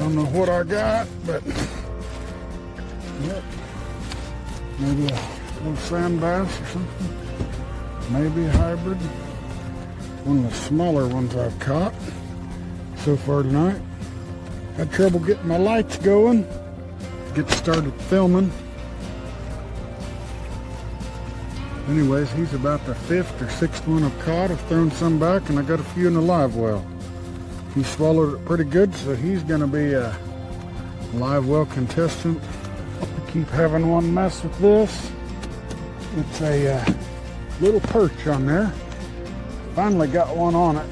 don't know what I got, but yep. Maybe a little sand bass or something. Maybe a hybrid. One of the smaller ones I've caught so far tonight. Had trouble getting my lights going. Get started filming. Anyways, he's about the 5th or 6th one I've caught. I've thrown some back and I got a few in the live well. He swallowed it pretty good, so he's gonna be a live well contestant. I keep having one mess with this. It's a little perch on there. Finally got one on it.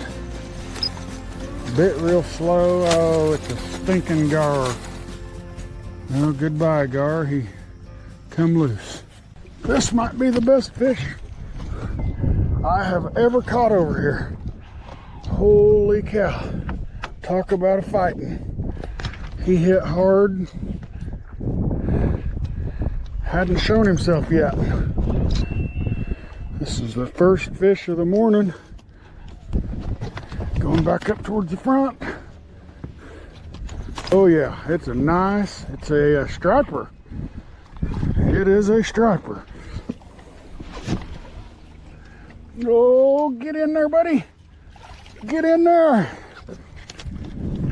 Bit real slow. Oh, it's a stinking gar. Oh, goodbye, gar. He come loose. This might be the best fish I have ever caught over here. Holy cow. Talk about a fighting. He hit hard. Hadn't shown himself yet. This is the first fish of the morning. Going back up towards the front. Oh yeah, it's a striper. It is a striper. Oh, get in there, buddy. Get in there.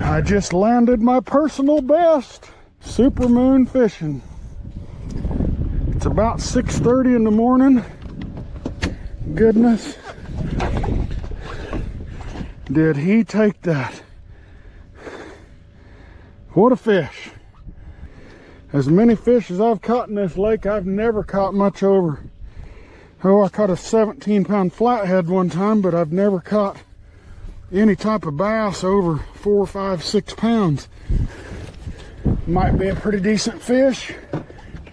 I just landed my personal best. Supermoon fishing. It's about 6:30 in the morning. Goodness. Did he take that? What a fish. As many fish as I've caught in this lake, I've never caught much over. Oh, I caught a 17-pound flathead one time, but I've never caught any type of bass over 4, 5, 6 pounds. Might be a pretty decent fish.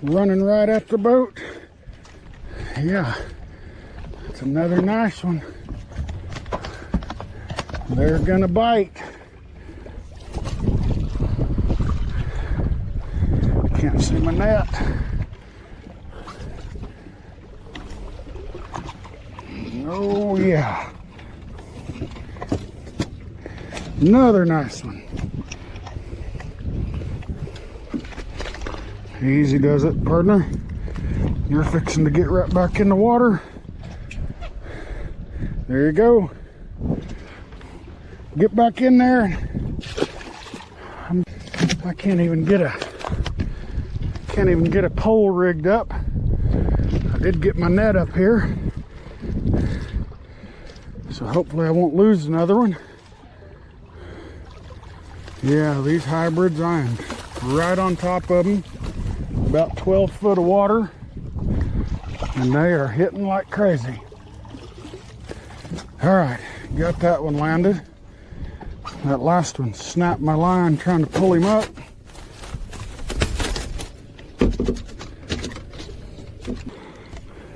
Running right at the boat. Yeah, that's another nice one. They're gonna bite. Can't see my net. Oh yeah. Another nice one. Easy does it, partner. You're fixing to get right back in the water. There you go. Get back in there. I can't even get a pole rigged up. I did get my net up here, so hopefully I won't lose another one. Yeah, these hybrids, I am right on top of them. About 12 foot of water, and they are hitting like crazy. All right, got that one landed. That last one snapped my line trying to pull him up.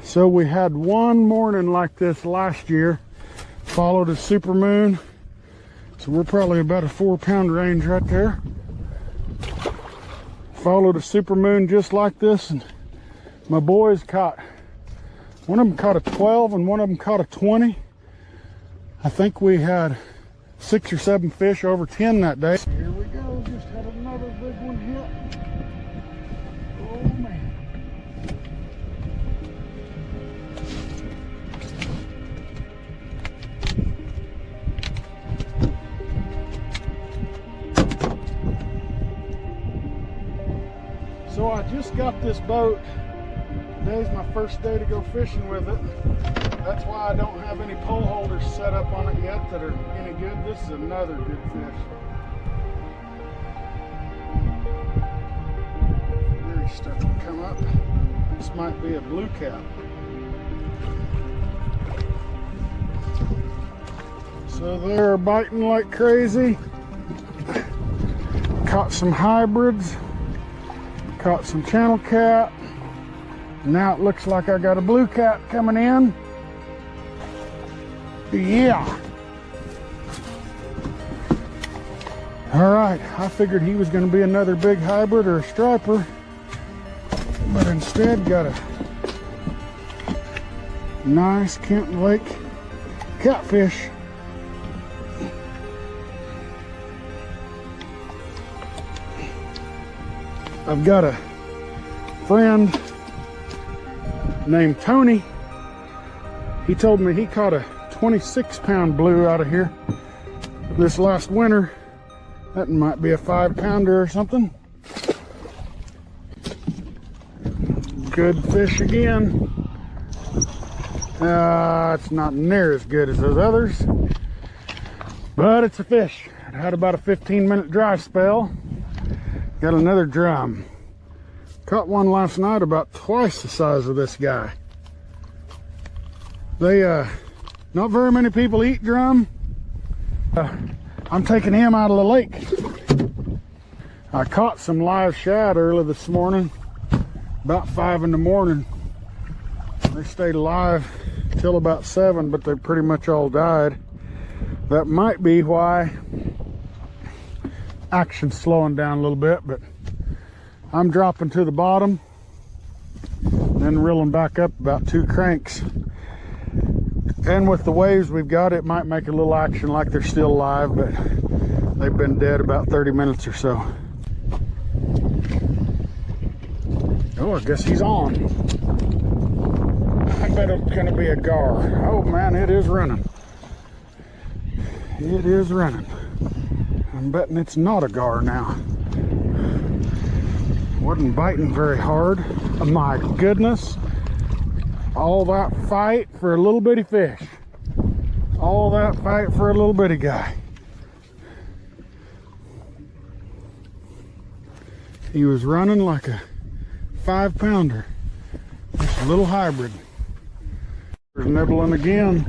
So we had one morning like this last year, followed a supermoon. So we're probably about a 4-pound range right there. Followed a supermoon just like this, and my boys caught, one of them caught a 12 and one of them caught a 20. I think we had 6 or 7 fish over 10 that day. Here we go, just had another big one hit. Oh man. So I just got this boat. Today's my first day to go fishing with it. That's why I don't have any pole holders set up on it yet that are any good. This is another good fish. Very starting to come up. This might be a blue cap. So they're biting like crazy. Caught some hybrids. Caught some channel cat. Now it looks like I got a blue cat coming in. Yeah. All right, I figured he was going to be another big hybrid or a striper, but instead got a nice Kent Lake catfish. I've got a friend named Tony. He told me he caught a 26-pound blue out of here this last winter. That might be a 5-pounder or something. Good fish again. It's not near as good as those others, but it's a fish. It had about a 15-minute dry spell. Got another drum. Caught one last night about twice the size of this guy. Not very many people eat drum. I'm taking him out of the lake. I caught some live shad early this morning, about 5 in the morning. They stayed alive till about 7, but they pretty much all died. That might be why action's slowing down a little bit, but I'm dropping to the bottom, then reeling back up about 2 cranks. And with the waves we've got, it might make a little action like they're still alive, but they've been dead about 30 minutes or so. Oh, I guess he's on. I bet it's gonna be a gar. Oh man, it is running. It is running. I'm betting it's not a gar now. Wasn't biting very hard. Oh, my goodness. All that fight for a little bitty fish. All that fight for a little bitty guy. He was running like a 5-pounder. Just a little hybrid. There's nibbling again.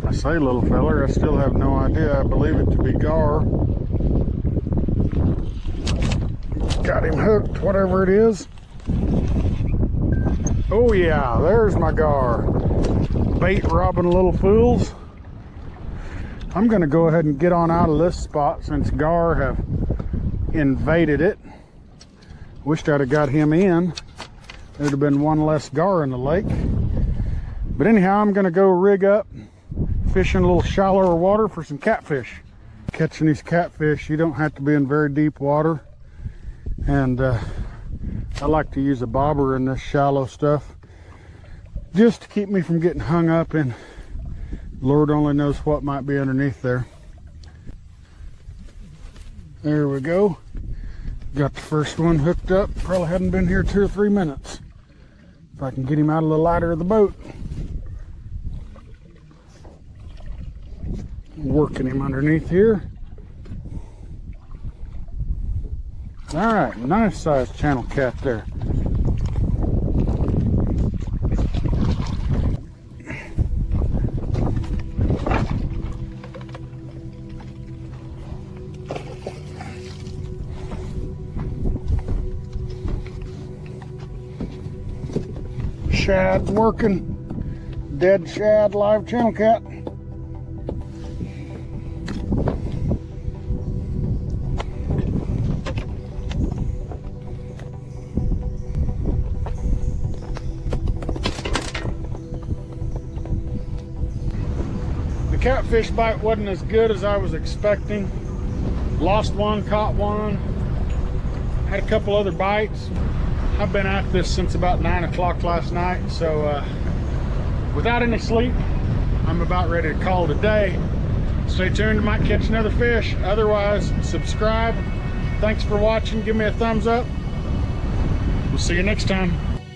I say little feller, I still have no idea. I believe it to be gar. Got him hooked, whatever it is. Oh yeah, there's my gar. Bait robbing little fools. I'm gonna go ahead and get on out of this spot since gar have invaded it. Wished I'd have got him in. There'd have been one less gar in the lake. But anyhow, I'm gonna go rig up, fishing a little shallower water for some catfish. Catching these catfish, you don't have to be in very deep water. And I like to use a bobber in this shallow stuff just to keep me from getting hung up in Lord only knows what might be underneath there. There we go. Got the first one hooked up. Probably hadn't been here 2 or 3 minutes. If I can get him out of the lighter of the boat. Working him underneath here. All right, nice sized channel cat there. Shad working. Dead shad, live channel cat. The catfish bite wasn't as good as I was expecting. Lost one, caught one, had a couple other bites. I've been at this since about 9 o'clock last night, so without any sleep, I'm about ready to call it a day. Stay tuned, I might catch another fish. Otherwise, subscribe. Thanks for watching. Give me a thumbs up. We'll see you next time.